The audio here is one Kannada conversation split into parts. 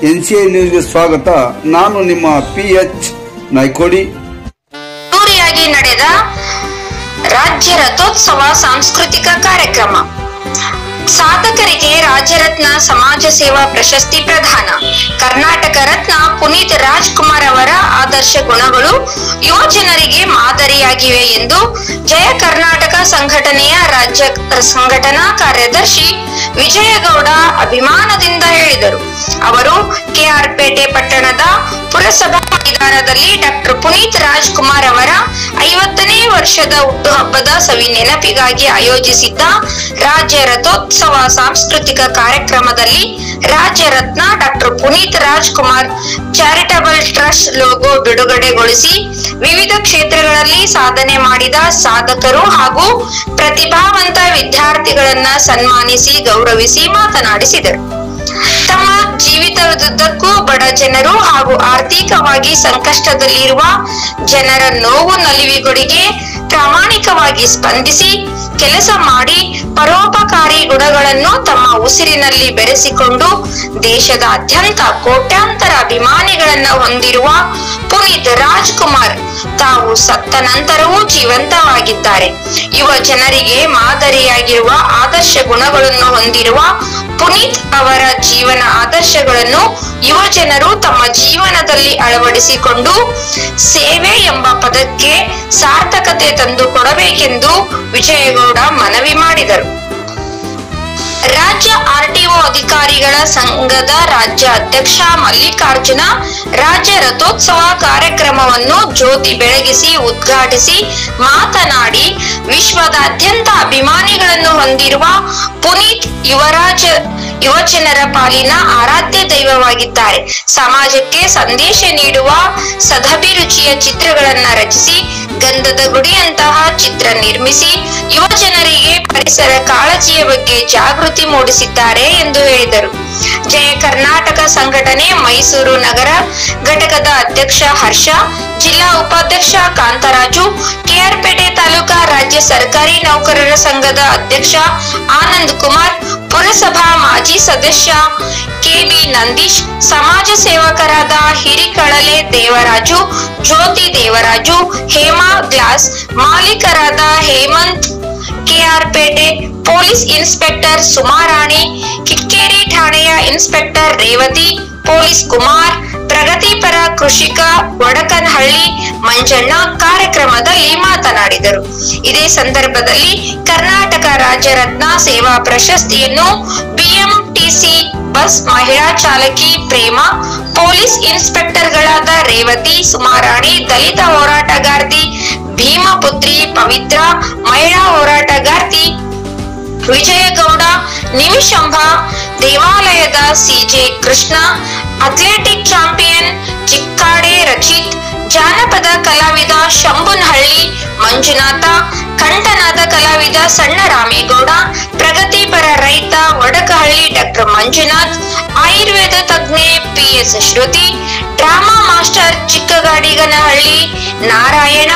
NCI ನ್ಯೂಸ್ಗೆ ಸ್ವಾಗತ. ನಾನು ನಿಮ್ಮ PH ನಾಯ್ಕೋಡಿ. ಅದ್ದೂರಿಯಾಗಿ ನಡೆದ ರಾಜ್ಯ ರಥೋತ್ಸವ ಸಾಂಸ್ಕೃತಿಕ ಕಾರ್ಯಕ್ರಮ. ಸಾಧಕರಿಗೆ ರಾಜ್ಯರತ್ನ ಸಮಾಜ ಸೇವಾ ಪ್ರಶಸ್ತಿ ಪ್ರದಾನ. ಕರ್ನಾಟಕ ರತ್ನ ಪುನೀತ್ ರಾಜ್ಕುಮಾರ್ ಅವರ ಆದರ್ಶ ಗುಣಗಳು ಯುವ ಜನರಿಗೆ ಮಾದರಿಯಾಗಿವೆ ಎಂದು ಜಯ ಕರ್ನಾಟಕ ಸಂಘಟನೆಯ ರಾಜ್ಯ ಸಂಘಟನಾ ಕಾರ್ಯದರ್ಶಿ ವಿಜಯಗೌಡ ಅಭಿಮಾನದಿಂದ ಹೇಳಿದರು. ಅವರು KR ಪೇಟೆ ಪಟ್ಟಣದ ಪುರಸಭಾ ಮೈದಾನದಲ್ಲಿ ಡಾಕ್ಟರ್ ಪುನೀತ್ ರಾಜ್ಕುಮಾರ್ ಅವರ 50ನೇ ವರ್ಷದ ಹುಟ್ಟುಹಬ್ಬದ ಸವಿ ನೆನಪಿಗಾಗಿ ಆಯೋಜಿಸಿದ್ದ ರಾಜ್ಯ ರಥೋತ್ಸವ ಸಾಂಸ್ಕೃತಿಕ ಕಾರ್ಯಕ್ರಮದಲ್ಲಿ ರಾಜ್ಯ ರತ್ನ doctor Puneeth Rajkumar charitable trust logo ಬಿಡುಗಡೆಗೊಳಿಸಿ ವಿವಿಧ ಕ್ಷೇತ್ರಗಳಲ್ಲಿ ಸಾಧನೆ ಮಾಡಿದ ಸಾಧಕರು ಹಾಗೂ ಪ್ರತಿಭಾವಂತ ವಿದ್ಯಾರ್ಥಿಗಳನ್ನ ಸನ್ಮಾನಿಸಿ ಗೌರವಿಸಿ ಮಾತನಾಡಿಸಿದರು. ತಮ್ಮ ಜೀವಿತದುದ್ದಕ್ಕೂ ಬಡ ಜನರು ಹಾಗೂ ಆರ್ಥಿಕವಾಗಿ ಸಂಕಷ್ಟದಲ್ಲಿರುವ ಜನರ ನೋವು ನಲಿವುಗಳಿಗೆ ಪ್ರಾಮಾಣಿಕವಾಗಿ ಸ್ಪಂದಿಸಿ ಕೆಲಸ ಮಾಡಿ ಪರೋಪಕಾರಿ ಗುಣಗಳನ್ನು ತಮ್ಮ ಉಸಿರಿನಲ್ಲಿ ಬೆರೆಸಿಕೊಂಡು ದೇಶದಾದ್ಯಂತ ಕೋಟ್ಯಾಂತರ ಅಭಿಮಾನಿಗಳನ್ನ ಹೊಂದಿರುವ ಪುನೀತ್ ರಾಜ್ಕುಮಾರ್ ತಾವು ಸತ್ತ ನಂತರವೂ ಜೀವಂತವಾಗಿದ್ದಾರೆ. ಯುವ ಜನರಿಗೆ ಮಾದರಿಯಾಗಿರುವ ಆದರ್ಶ ಗುಣಗಳನ್ನು ಹೊಂದಿರುವ ಪುನೀತ್ ಅವರ ಜೀವನ ಆದರ್ಶಗಳನ್ನು ಯುವ ಜನರು ತಮ್ಮ ಜೀವನದಲ್ಲಿ ಅಳವಡಿಸಿಕೊಂಡು ಸೇವೆ ಎಂಬ ಪದಕ್ಕೆ ಸಾರ್ಥಕತೆ ತಂದುಕೊಡಬೇಕೆಂದು ವಿಜಯಗೌಡ ಮನವಿ ಮಾಡಿದರು. ರಾಜ್ಯ RTO ಅಧಿಕಾರಿಗಳ ಸಂಘದ ರಾಜ್ಯ ಅಧ್ಯಕ್ಷ ಮಲ್ಲಿಕಾರ್ಜುನ ರಾಜ್ಯ ರಥೋತ್ಸವ ಕಾರ್ಯಕ್ರಮವನ್ನು ಜ್ಯೋತಿ ಬೆಳಗಿಸಿ ಉದ್ಘಾಟಿಸಿ ಮಾತನಾಡಿ, ವಿಶ್ವದಾದ್ಯಂತ ಅಭಿಮಾನಿಗಳನ್ನು ಹೊಂದಿರುವ ಪುನೀತ್ ಯುವಜನರ ಪಾಲಿನ ಆರಾಧ್ಯ ದೈವವಾಗಿದ್ದಾರೆ. ಸಮಾಜಕ್ಕೆ ಸಂದೇಶ ನೀಡುವ ಸದಭಿರುಚಿಯ ಚಿತ್ರಗಳನ್ನ ರಚಿಸಿ ಗಂಧದ ಗುಡಿಯಂತಹ ಚಿತ್ರ ನಿರ್ಮಿಸಿ ಯುವ ಜನರಿಗೆ ಪರಿಸರ ಕಾಳಜಿಯ ಬಗ್ಗೆ ಜಾಗೃತಿ ಮೂಡಿಸಿದ್ದಾರೆ ಎಂದು ಹೇಳಿದರು. ಜಯ ಕರ್ನಾಟಕ ಸಂಘಟನೆ ಮೈಸೂರು ನಗರ ಘಟಕದ ಅಧ್ಯಕ್ಷ ಹರ್ಷ, ಜಿಲ್ಲಾ ಉಪಾಧ್ಯಕ್ಷ ಕಾಂತರಾಜು, KR ಪೇಟೆ ತಾಲೂಕಾ ರಾಜ್ಯ ಸರ್ಕಾರಿ ನೌಕರರ ಸಂಘದ ಅಧ್ಯಕ್ಷ ಆನಂದ್ ಕುಮಾರ್, ಪುರಸಭಾ ಮಾಜಿ ಸದಸ್ಯ KB ನಂದೀಶ್, ಸಮಾಜ ಸೇವಕರಾದ ಹಿರಿಕಳಲೆ ದೇವರಾಜು, ಜ್ಯೋತಿ ದೇವರಾಜು, ಹೇಮಾ ಗ್ಲಾಸ್, ಮಾಲೀಕರಾದ ಹೇಮಂತ್, KR ಪೇಟೆ ಪೊಲೀಸ್ ಇನ್ಸ್ಪೆಕ್ಟರ್ ಸುಮಾರಾಣಿ, ಕಿಕ್ಕೇರಿ ಠಾಣೆಯ ಇನ್ಸ್ಪೆಕ್ಟರ್ ರೇವತಿ, ಪೊಲೀಸ್ ಕುಮಾರ್, ಪ್ರಗತಿಪರ ಕೃಷಿಕ ವಡಕನಹಳ್ಳಿ ಮಂಜಣ್ಣ ಕಾರ್ಯಕ್ರಮದಲ್ಲಿ ಮಾತನಾಡಿದರು. ಇದೇ ಸಂದರ್ಭದಲ್ಲಿ ಕರ್ನಾಟಕ ರಾಜ್ಯ ರತ್ನ ಸೇವಾ ಪ್ರಶಸ್ತಿಯನ್ನು BMTC ಬಸ್ ಮಹಿಳಾ ಚಾಲಕಿ ಪ್ರೇಮ, ಪೊಲೀಸ್ ಇನ್ಸ್ಪೆಕ್ಟರ್ಗಳಾದ ರೇವತಿ, ಸುಮಾರಾಣಿ, ದಲಿತ ಹೋರಾಟಗಾರ್ತಿ ಭೀಮಪುತ್ರಿ ಪವಿತ್ರ, ಮಹಿಳಾ ಹೋರಾಟಗಾರ್ತಿ ವಿಜಯಗೌಡ, ನಿಮಿಷಂಭ, ದೇವಾಲಯದ CJ Krishna, athletic champion Chikkade Rachit, ಜಾನಪದ ಕಲಾವಿದ ಶಂಭುನಹಳ್ಳಿ ಮಂಜುನಾಥ, ಕಂಠನಾದ ಕಲಾವಿದ ಸಣ್ಣ ರಾಮೇಗೌಡ, ಪ್ರಗತಿಪರ ರೈತ ವಡಕಹಳ್ಳಿ ಡಾಕ್ಟರ್ ಮಂಜುನಾಥ್, ಆಯುರ್ವೇದ ತಜ್ಞೆ PS ಶ್ರುತಿ, ಡ್ರಾಮಾ ಮಾಸ್ಟರ್ ಚಿಕ್ಕಗಾಡಿಗನಹಳ್ಳಿ ನಾರಾಯಣ,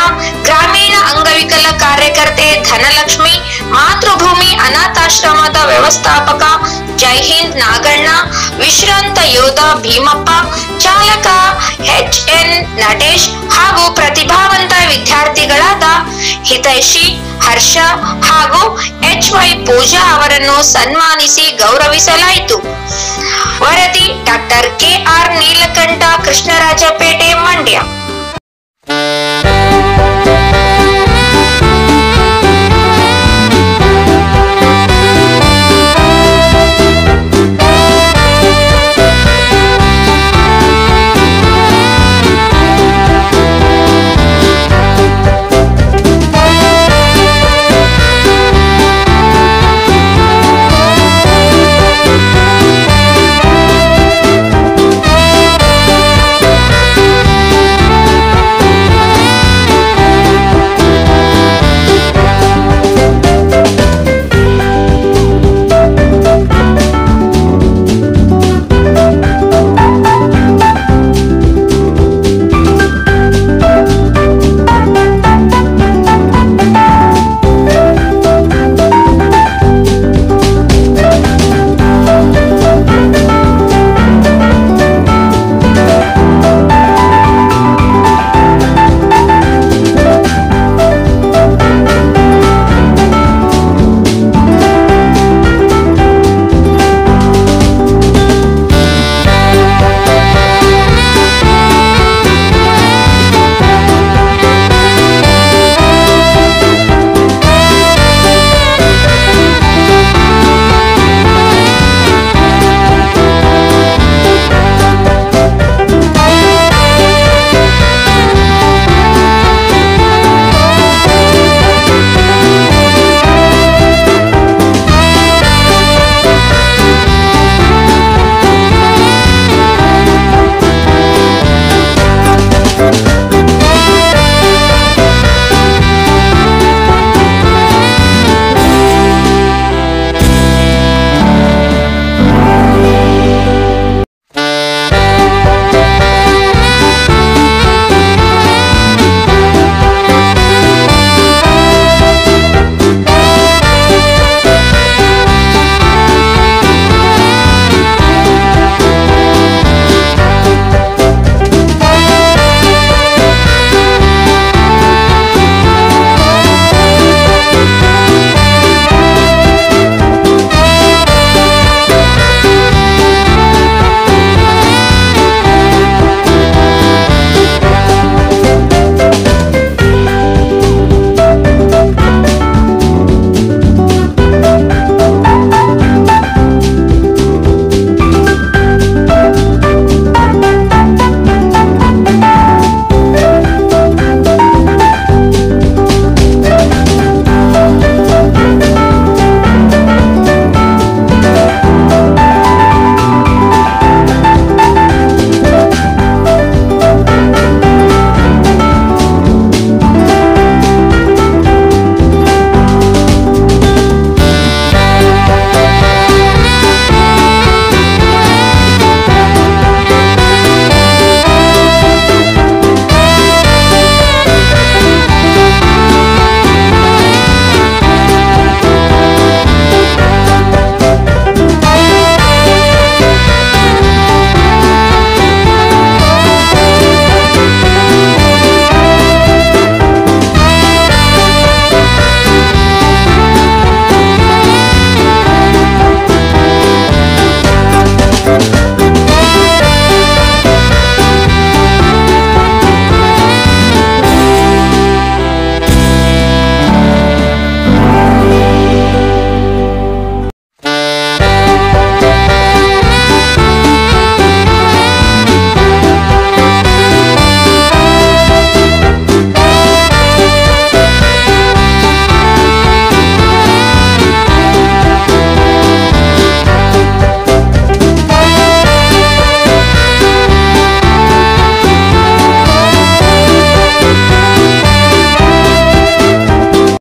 ಗ್ರಾಮೀಣ ಅಂಗವಿಕಲ ಕಾರ್ಯಕರ್ತೆ ಧನಲಕ್ಷ್ಮಿ, ಮಾತೃಭೂಮಿ ಅನಾಥಾಶ್ರಮದ ವ್ಯವಸ್ಥಾಪಕ ಜೈಹಿಂದ್ ನಾಗಣ್ಣ, ವಿಶ್ರಾಂತ ಯೋಧ ಭೀಮಪ್ಪ, ಚಾಲಕ HN ನಟೇಶ್ ಹಾಗೂ ಪ್ರತಿಭಾವಂತ ವಿದ್ಯಾರ್ಥಿಗಳಾದ ಹಿತೈಷಿ, ಹರ್ಷ ಹಾಗೂ HY ಪೂಜಾ ಅವರನ್ನು ಸನ್ಮಾನಿಸಿ ಗೌರವಿಸಲಾಯಿತು. ವರದಿ ಡಾಕ್ಟರ್ KR ನೀಲಕಂಠ, ಕೃಷ್ಣರಾಜಪೇಟೆ, ಮಂಡ್ಯ.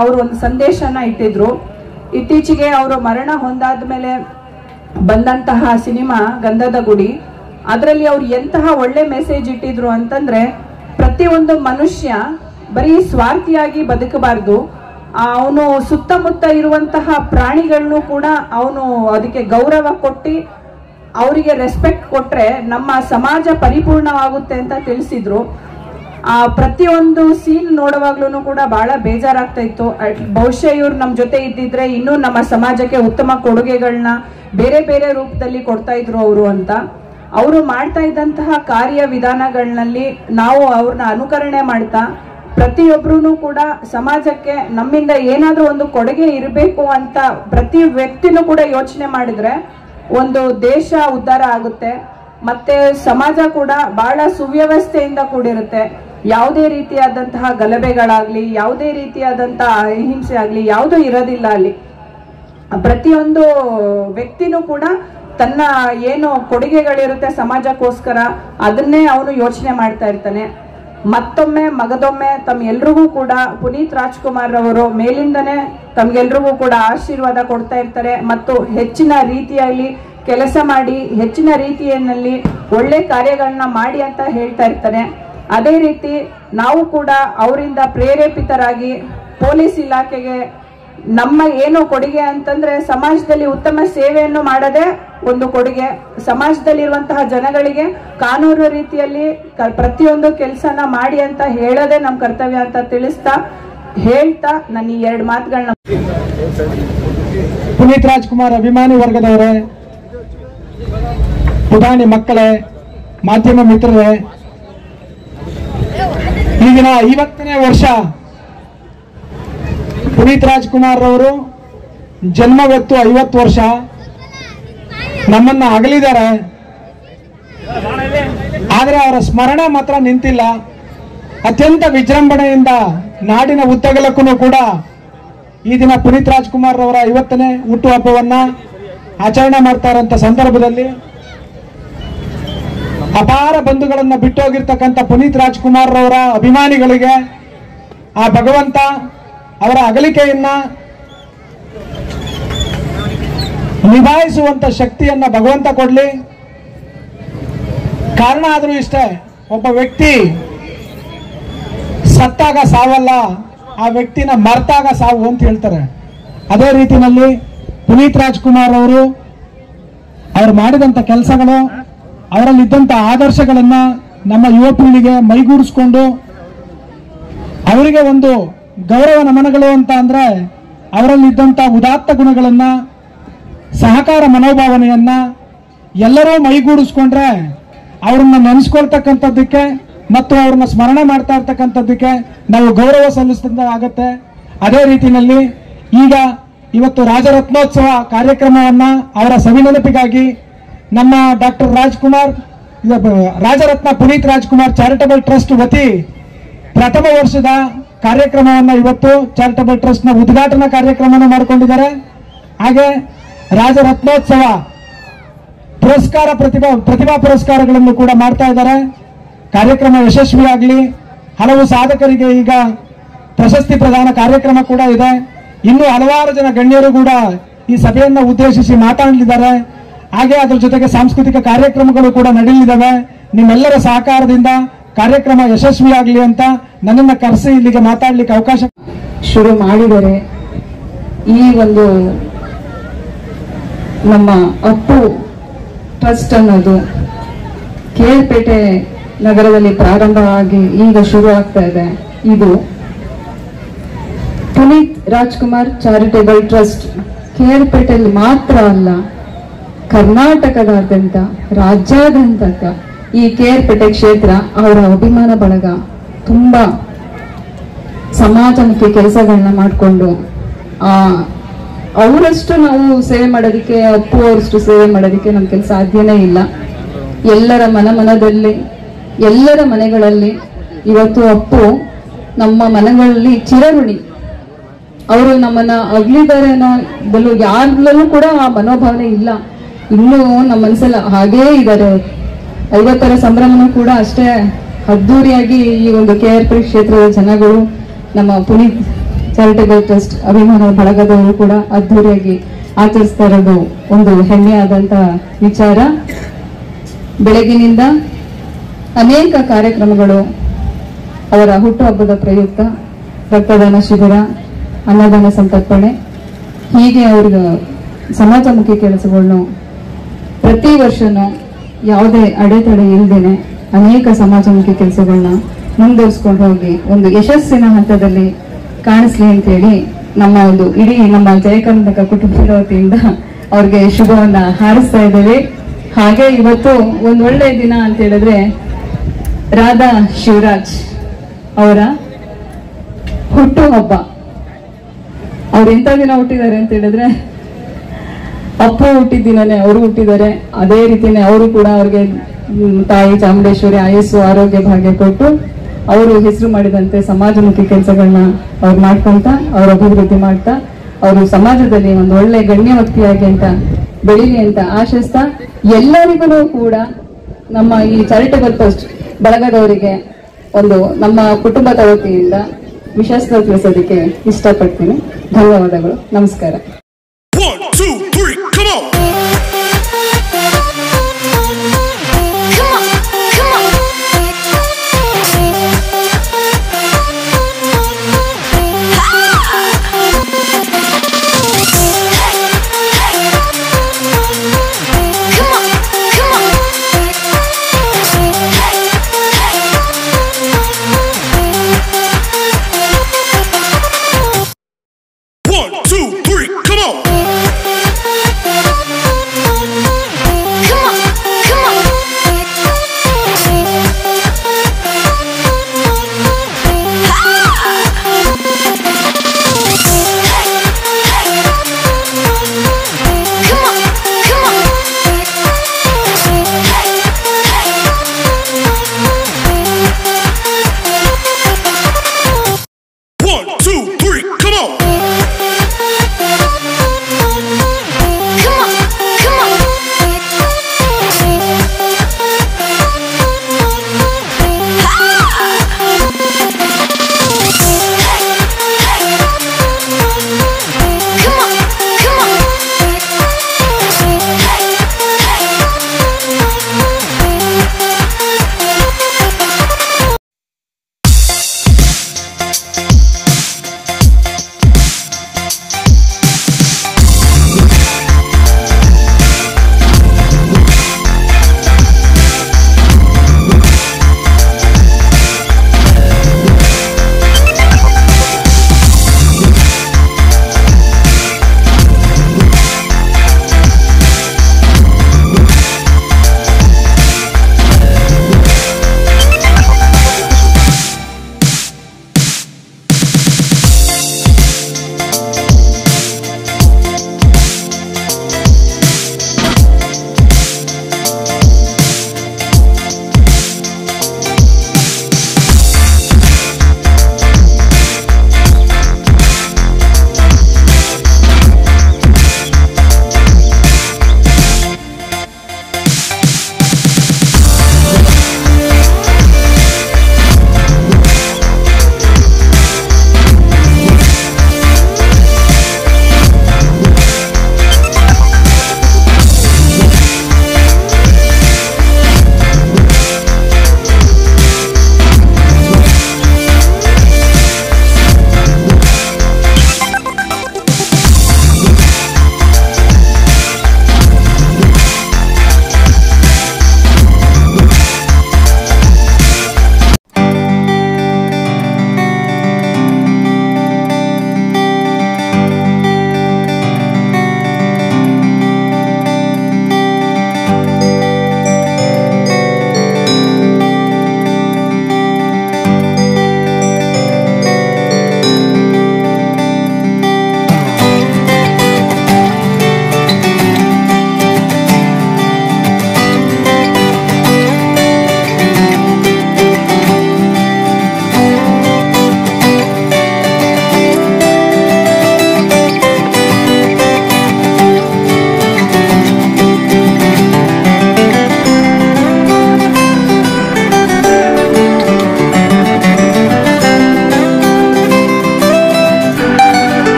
ಅವರು ಒಂದು ಸಂದೇಶನ ಇಟ್ಟಿದ್ರು. ಇತ್ತೀಚೆಗೆ ಅವರು ಮರಣ ಹೊಂದಾದ್ಮೇಲೆ ಬಂದಂತಹ ಸಿನಿಮಾ ಗಂಧದ ಗುಡಿ, ಅದರಲ್ಲಿ ಅವ್ರು ಎಂತಹ ಒಳ್ಳೆ ಮೆಸೇಜ್ ಇಟ್ಟಿದ್ರು ಅಂತಂದ್ರೆ, ಪ್ರತಿಯೊಂದು ಮನುಷ್ಯ ಬರೀ ಸ್ವಾರ್ಥಿಯಾಗಿ ಬದುಕಬಾರ್ದು, ಅವನು ಸುತ್ತಮುತ್ತ ಇರುವಂತಹ ಪ್ರಾಣಿಗಳನ್ನು ಕೂಡ ಅವನು ಅದಕ್ಕೆ ಗೌರವ ಕೊಟ್ಟು ಅವರಿಗೆ ರೆಸ್ಪೆಕ್ಟ್ ಕೊಟ್ರೆ ನಮ್ಮ ಸಮಾಜ ಪರಿಪೂರ್ಣವಾಗುತ್ತೆ ಅಂತ ತಿಳಿಸಿದ್ರು. ಪ್ರತಿಯೊಂದು ಸೀನ್ ನೋಡುವಾಗ್ಲೂ ಕೂಡ ಬಹಳ ಬೇಜಾರಾಗ್ತಾ ಇತ್ತು. ಬಹುಶಃ ಇವ್ರು ನಮ್ಮ ಜೊತೆ ಇದ್ದಿದ್ರೆ ಇನ್ನೂ ನಮ್ಮ ಸಮಾಜಕ್ಕೆ ಉತ್ತಮ ಕೊಡುಗೆಗಳನ್ನ ಬೇರೆ ಬೇರೆ ರೂಪದಲ್ಲಿ ಕೊಡ್ತಾ ಇದ್ರು ಅವರು ಅಂತ. ಅವರು ಮಾಡ್ತಾ ಇದ್ದಂತಹ ಕಾರ್ಯ ವಿಧಾನಗಳಲ್ಲಿ ನಾವು ಅವ್ರನ್ನ ಅನುಕರಣೆ ಮಾಡ್ತಾ ಪ್ರತಿಯೊಬ್ಬರೂ ಕೂಡ ಸಮಾಜಕ್ಕೆ ನಮ್ಮಿಂದ ಏನಾದ್ರೂ ಒಂದು ಕೊಡುಗೆ ಇರಬೇಕು ಅಂತ ಪ್ರತಿ ವ್ಯಕ್ತಿನೂ ಕೂಡ ಯೋಚನೆ ಮಾಡಿದ್ರೆ ಒಂದು ದೇಶ ಉದ್ಧಾರ ಆಗುತ್ತೆ, ಮತ್ತೆ ಸಮಾಜ ಕೂಡ ಬಹಳ ಸುವ್ಯವಸ್ಥೆಯಿಂದ ಕೂಡಿರುತ್ತೆ. ಯಾವುದೇ ರೀತಿಯಾದಂತಹ ಗಲಭೆಗಳಾಗ್ಲಿ, ಯಾವುದೇ ರೀತಿಯಾದಂತಹ ಅಹಿಂಸೆ ಆಗ್ಲಿ ಯಾವುದೂ ಇರೋದಿಲ್ಲ ಅಲ್ಲಿ. ಪ್ರತಿಯೊಂದು ವ್ಯಕ್ತಿನೂ ಕೂಡ ತನ್ನ ಏನು ಕೊಡುಗೆಗಳಿರುತ್ತೆ ಸಮಾಜಕ್ಕೋಸ್ಕರ ಅದನ್ನೇ ಅವನು ಯೋಚನೆ ಮಾಡ್ತಾ ಇರ್ತಾನೆ. ಮತ್ತೊಮ್ಮೆ ಮಗದೊಮ್ಮೆ ತಮ್ಗೆಲ್ರಿಗೂ ಕೂಡ ಪುನೀತ್ ರಾಜ್ಕುಮಾರ್ ಅವರು ಮೇಲಿಂದನೇ ತಮ್ಗೆಲ್ರಿಗೂ ಕೂಡ ಆಶೀರ್ವಾದ ಕೊಡ್ತಾ ಇರ್ತಾರೆ ಮತ್ತು ಹೆಚ್ಚಿನ ರೀತಿಯಲ್ಲಿ ಕೆಲಸ ಮಾಡಿ ಹೆಚ್ಚಿನ ರೀತಿಯಲ್ಲಿ ಒಳ್ಳೆ ಕಾರ್ಯಗಳನ್ನ ಮಾಡಿ ಅಂತ ಹೇಳ್ತಾ ಇರ್ತಾನೆ. ಅದೇ ರೀತಿ ನಾವು ಕೂಡ ಅವರಿಂದ ಪ್ರೇರೇಪಿತರಾಗಿ ಪೊಲೀಸ್ ಇಲಾಖೆಗೆ ನಮ್ಮ ಏನು ಕೊಡುಗೆ ಅಂತಂದ್ರೆ ಸಮಾಜದಲ್ಲಿ ಉತ್ತಮ ಸೇವೆಯನ್ನು ಮಾಡದೆ ಒಂದು ಕೊಡುಗೆ, ಸಮಾಜದಲ್ಲಿರುವಂತಹ ಜನಗಳಿಗೆ ಕಾನೂನು ರೀತಿಯಲ್ಲಿ ಪ್ರತಿಯೊಂದು ಕೆಲಸನ ಮಾಡಿ ಅಂತ ಹೇಳೋದೇ ನಮ್ಮ ಕರ್ತವ್ಯ ಅಂತ ಹೇಳ್ತಾ ನನ್ನ ಈ 2 ಮಾತುಗಳನ್ನ. ಪುನೀತ್ ರಾಜ್ಕುಮಾರ್ ಅಭಿಮಾನಿ ವರ್ಗದವರೇ, ಪುಟಾಣಿ ಮಕ್ಕಳೇ, ಮಾಧ್ಯಮ ಮಿತ್ರರೇ, ಈಗಿನ 50ನೇ ವರ್ಷ ಪುನೀತ್ ರಾಜ್ಕುಮಾರ್ ಅವರು ಜನ್ಮವೆತ್ತು 50 ವರ್ಷ ನಮ್ಮನ್ನ ಅಗಲಿದ್ದಾರೆ. ಆದರೆ ಅವರ ಸ್ಮರಣ ಮಾತ್ರ ನಿಂತಿಲ್ಲ. ಅತ್ಯಂತ ವಿಜೃಂಭಣೆಯಿಂದ ನಾಡಿನ ಉದ್ದಗಲಕ್ಕೂ ಕೂಡ ಈ ದಿನ ಪುನೀತ್ ರಾಜ್ಕುಮಾರ್ ಅವರ 50ನೇ ಹುಟ್ಟುಹಬ್ಬವನ್ನ ಆಚರಣೆ ಮಾಡ್ತಾ ಇರುವಂತ ಸಂದರ್ಭದಲ್ಲಿ ಅಪಾರ ಬಂಧುಗಳನ್ನ ಬಿಟ್ಟೋಗಿರ್ತಕ್ಕಂಥ ಪುನೀತ್ ರಾಜ್ಕುಮಾರ್ ಅವರ ಅಭಿಮಾನಿಗಳಿಗೆ ಆ ಭಗವಂತ ಅವರ ಅಗಲಿಕೆಯನ್ನ ನಿಭಾಯಿಸುವಂತ ಶಕ್ತಿಯನ್ನ ಭಗವಂತ ಕೊಡ್ಲಿ. ಕಾರಣ ಆದ್ರೂ ಇಷ್ಟೇ, ಒಬ್ಬ ವ್ಯಕ್ತಿ ಸತ್ತಾಗ ಸಾವಲ್ಲ, ಆ ವ್ಯಕ್ತಿನ ಮರ್ತಾಗ ಸಾವು ಅಂತ ಹೇಳ್ತಾರೆ. ಅದೇ ರೀತಿಯಲ್ಲಿ ಪುನೀತ್ ರಾಜ್ಕುಮಾರ್ ಅವರು ಮಾಡಿದಂತ ಕೆಲಸಗಳು, ಅವರಲ್ಲಿದ್ದಂತ ಆದರ್ಶಗಳನ್ನ ನಮ್ಮ ಯುವ ಪೀಳಿಗೆ ಮೈಗೂಡಿಸ್ಕೊಂಡು ಅವರಿಗೆ ಒಂದು ಗೌರವ ನಮನಗಳು ಅಂತ ಅಂದ್ರೆ ಅವರಲ್ಲಿದ್ದಂತ ಉದಾತ್ತ ಗುಣಗಳನ್ನ, ಸಹಕಾರ ಮನೋಭಾವನೆಯನ್ನ ಎಲ್ಲರೂ ಮೈಗೂಡಿಸ್ಕೊಂಡ್ರೆ ಅವ್ರನ್ನ ನೆನೆಸ್ಕೊಳ್ತಕ್ಕಂಥದ್ದಕ್ಕೆ ಮತ್ತು ಅವ್ರನ್ನ ಸ್ಮರಣೆ ಮಾಡ್ತಾ ಇರ್ತಕ್ಕಂಥದ್ದಕ್ಕೆ ನಾವು ಗೌರವ ಸಲ್ಲಿಸಿದಂತ ಆಗತ್ತೆ. ಅದೇ ರೀತಿಯಲ್ಲಿ ಈಗ ಇವತ್ತು ರಾಜರತ್ನೋತ್ಸವ ಕಾರ್ಯಕ್ರಮವನ್ನ ಅವರ ಸವಿನೆನಪಿಗಾಗಿ ನಮ್ಮ ಡಾಕ್ಟರ್ ರಾಜರತ್ನ ಪುನೀತ್ ರಾಜ್ಕುಮಾರ್ ಚಾರಿಟಬಲ್ ಟ್ರಸ್ಟ್ ವತಿ ಪ್ರಥಮ ವರ್ಷದ ಕಾರ್ಯಕ್ರಮವನ್ನ ಇವತ್ತು ಚಾರಿಟಬಲ್ ಟ್ರಸ್ಟ್ ನ ಉದ್ಘಾಟನಾ ಕಾರ್ಯಕ್ರಮವನ್ನು ಮಾಡಿಕೊಂಡಿದ್ದಾರೆ. ಹಾಗೆ ರಾಜರತ್ನೋತ್ಸವ ಪುರಸ್ಕಾರ ಪ್ರತಿಭಾ ಪುರಸ್ಕಾರಗಳನ್ನು ಕೂಡ ಮಾಡ್ತಾ ಇದ್ದಾರೆ. ಕಾರ್ಯಕ್ರಮ ಯಶಸ್ವಿಯಾಗಲಿ. ಹಲವು ಸಾಧಕರಿಗೆ ಈಗ ಪ್ರಶಸ್ತಿ ಪ್ರದಾನ ಕಾರ್ಯಕ್ರಮ ಕೂಡ ಇದೆ. ಇನ್ನೂ ಹಲವಾರು ಜನ ಗಣ್ಯರು ಕೂಡ ಈ ಸಭೆಯನ್ನು ಉದ್ದೇಶಿಸಿ ಮಾತನಾಡಲಿದ್ದಾರೆ. ಹಾಗೆ ಅದರ ಜೊತೆಗೆ ಸಾಂಸ್ಕೃತಿಕ ಕಾರ್ಯಕ್ರಮಗಳು ಕೂಡ ನಡೆಯಲಿದ್ದಾವೆ. ನಿಮ್ಮೆಲ್ಲರ ಸಹಕಾರದಿಂದ ಕಾರ್ಯಕ್ರಮ ಯಶಸ್ವಿಯಾಗಲಿ ಅಂತ ನನ್ನನ್ನು ಕರೆಸಿ ಇಲ್ಲಿಗೆ ಮಾತಾಡ್ಲಿಕ್ಕೆ ಅವಕಾಶ ಶುರು ಮಾಡಿದರೆ ಈ ಒಂದು ನಮ್ಮ ಅಪ್ಪು ಟ್ರಸ್ಟ್ ಅನ್ನೋದು ಕೇಳ್ಪೇಟೆ ನಗರದಲ್ಲಿ ಪ್ರಾರಂಭವಾಗಿ ಈಗ ಶುರು ಆಗ್ತಾ ಇದೆ. ಇದು ಪುನೀತ್ ರಾಜ್ಕುಮಾರ್ ಚಾರಿಟೇಬಲ್ ಟ್ರಸ್ಟ್ ಕೇಳ್ಪೇಟೆಯಲ್ಲಿ ಮಾತ್ರ ಅಲ್ಲ, ಕರ್ನಾಟಕದಾದ್ಯಂತ ರಾಜ್ಯಾದ್ಯಂತ ಈ ಕೇರ್ಪೇಟೆ ಕ್ಷೇತ್ರ ಅವರ ಅಭಿಮಾನ ಬಳಗ ತುಂಬಾ ಸಮಾಜಮುಖಿ ಕೆಲಸಗಳನ್ನ ಮಾಡಿಕೊಂಡು ಅವರಷ್ಟು ನಾವು ಸೇವೆ ಮಾಡೋದಕ್ಕೆ, ಅಪ್ಪು ಅವರಷ್ಟು ಸೇವೆ ಮಾಡೋದಕ್ಕೆ ನಮ್ಮ ಕೆಲಸ ಸಾಧ್ಯನೇ ಇಲ್ಲ. ಎಲ್ಲರ ಮನದಲ್ಲಿ, ಎಲ್ಲರ ಮನೆಗಳಲ್ಲಿ ಇವತ್ತು ಅಪ್ಪು ನಮ್ಮ ಮನೆಗಳಲ್ಲಿ ಚಿರಋಣಿ. ಅವರು ನಮ್ಮನ್ನ ಅಗಲಿದ್ದಾರೆ ಅನ್ನೋದಲ್ಲೂ ಯಾರಲ್ಲೂ ಕೂಡ ಆ ಮನೋಭಾವನೆ ಇಲ್ಲ. ಇನ್ನೂ ನಮ್ಮ ಮನಸ್ಸಲ್ಲಿ ಹಾಗೇ ಇದ್ದಾರೆ. 50ರ ಸಂಭ್ರಮನೂ ಕೂಡ ಅಷ್ಟೇ ಅದ್ದೂರಿಯಾಗಿ ಈ ಒಂದು KRP ಕ್ಷೇತ್ರದ ಜನಗಳು ನಮ್ಮ ಪುನೀತ್ ಚಾರಿಟೇಬಲ್ ಟ್ರಸ್ಟ್ ಅಭಿಮಾನ ಬಳಗದವರು ಕೂಡ ಅದ್ದೂರಿಯಾಗಿ ಆಚರಿಸ್ತಾ ಇರೋದು ಒಂದು ಹೆಮ್ಮೆಯಾದಂತ ವಿಚಾರ. ಬೆಳಗಿನಿಂದ ಅನೇಕ ಕಾರ್ಯಕ್ರಮಗಳು, ಅವರ ಹುಟ್ಟುಹಬ್ಬದ ಪ್ರಯುಕ್ತ ರಕ್ತದಾನ ಶಿಬಿರ, ಅನ್ನದಾನ ಸಂತರ್ಪಣೆ, ಹೀಗೆ ಅವ್ರಿಗೆ ಸಮಾಜಮುಖಿ ಕೆಲಸಗಳನ್ನು ಪ್ರತಿ ವರ್ಷನೂ ಯಾವುದೇ ಅಡೆತಡೆ ಇಲ್ಲದೇನೆ ಅನೇಕ ಸಮಾಜಮುಖಿ ಕೆಲಸಗಳನ್ನ ಮುಂದುವರಿಸ್ಕೊಂಡು ಹೋಗಿ ಒಂದು ಯಶಸ್ಸಿನ ಹಂತದಲ್ಲಿ ಕಾಣಿಸ್ಲಿ ಅಂತ ಹೇಳಿ ಇಡೀ ನಮ್ಮ ಜಯಕರ್ನಾಟಕ ಕುಟುಂಬದ ವತಿಯಿಂದ ಅವ್ರಿಗೆ ಶುಭವನ್ನ ಹಾರೈಸ್ತಾ ಇದ್ದೇವೆ. ಹಾಗೆ ಇವತ್ತು ಒಂದ್ ಒಳ್ಳೆ ದಿನ ಅಂತ ಹೇಳಿದ್ರೆ ರಾಧಾ ಶಿವರಾಜ್ ಅವರ ಹುಟ್ಟುಹಬ್ಬ. ಅವ್ರು ಎಂತ ದಿನ ಹುಟ್ಟಿದ್ದಾರೆ ಅಂತ ಹೇಳಿದ್ರೆ ಅಪ್ಪ ಹುಟ್ಟಿದ ದಿನನೇ ಅವರು ಹುಟ್ಟಿದ್ದಾರೆ. ಅದೇ ರೀತಿನೇ ಅವರು ಕೂಡ ಅವ್ರಿಗೆ ತಾಯಿ ಚಾಮುಂಡೇಶ್ವರಿ ಆಯಸ್ಸು ಆರೋಗ್ಯ ಭಾಗ್ಯ ಕೊಟ್ಟು ಅವರು ಹೆಸರು ಮಾಡಿದಂತೆ ಸಮಾಜಮುಖಿ ಕೆಲಸಗಳನ್ನ ಅವ್ರು ಮಾಡ್ಕೊಂತ ಅವ್ರ ಅಭಿವೃದ್ಧಿ ಮಾಡ್ತಾ ಅವರು ಸಮಾಜದಲ್ಲಿ ಒಂದು ಒಳ್ಳೆ ಗಣ್ಯ ವ್ಯಕ್ತಿಯಾಗಿ ಅಂತ ಬೆಳೀಲಿ ಅಂತ ಆಶಿಸ್ತಾ, ಎಲ್ಲರಿಗೂ ಕೂಡ ನಮ್ಮ ಈ ಚಾರಿಟೇಬಲ್ ಟ್ರಸ್ಟ್ ಬಳಗದವರಿಗೆ ಒಂದು ನಮ್ಮ ಕುಟುಂಬದ ವತಿಯಿಂದ ವಿಶೇಷ ತಿಳಿಸೋದಕ್ಕೆ ಇಷ್ಟಪಡ್ತೀನಿ. ಧನ್ಯವಾದಗಳು. ನಮಸ್ಕಾರ. 1, 2, 3, come on! One, two,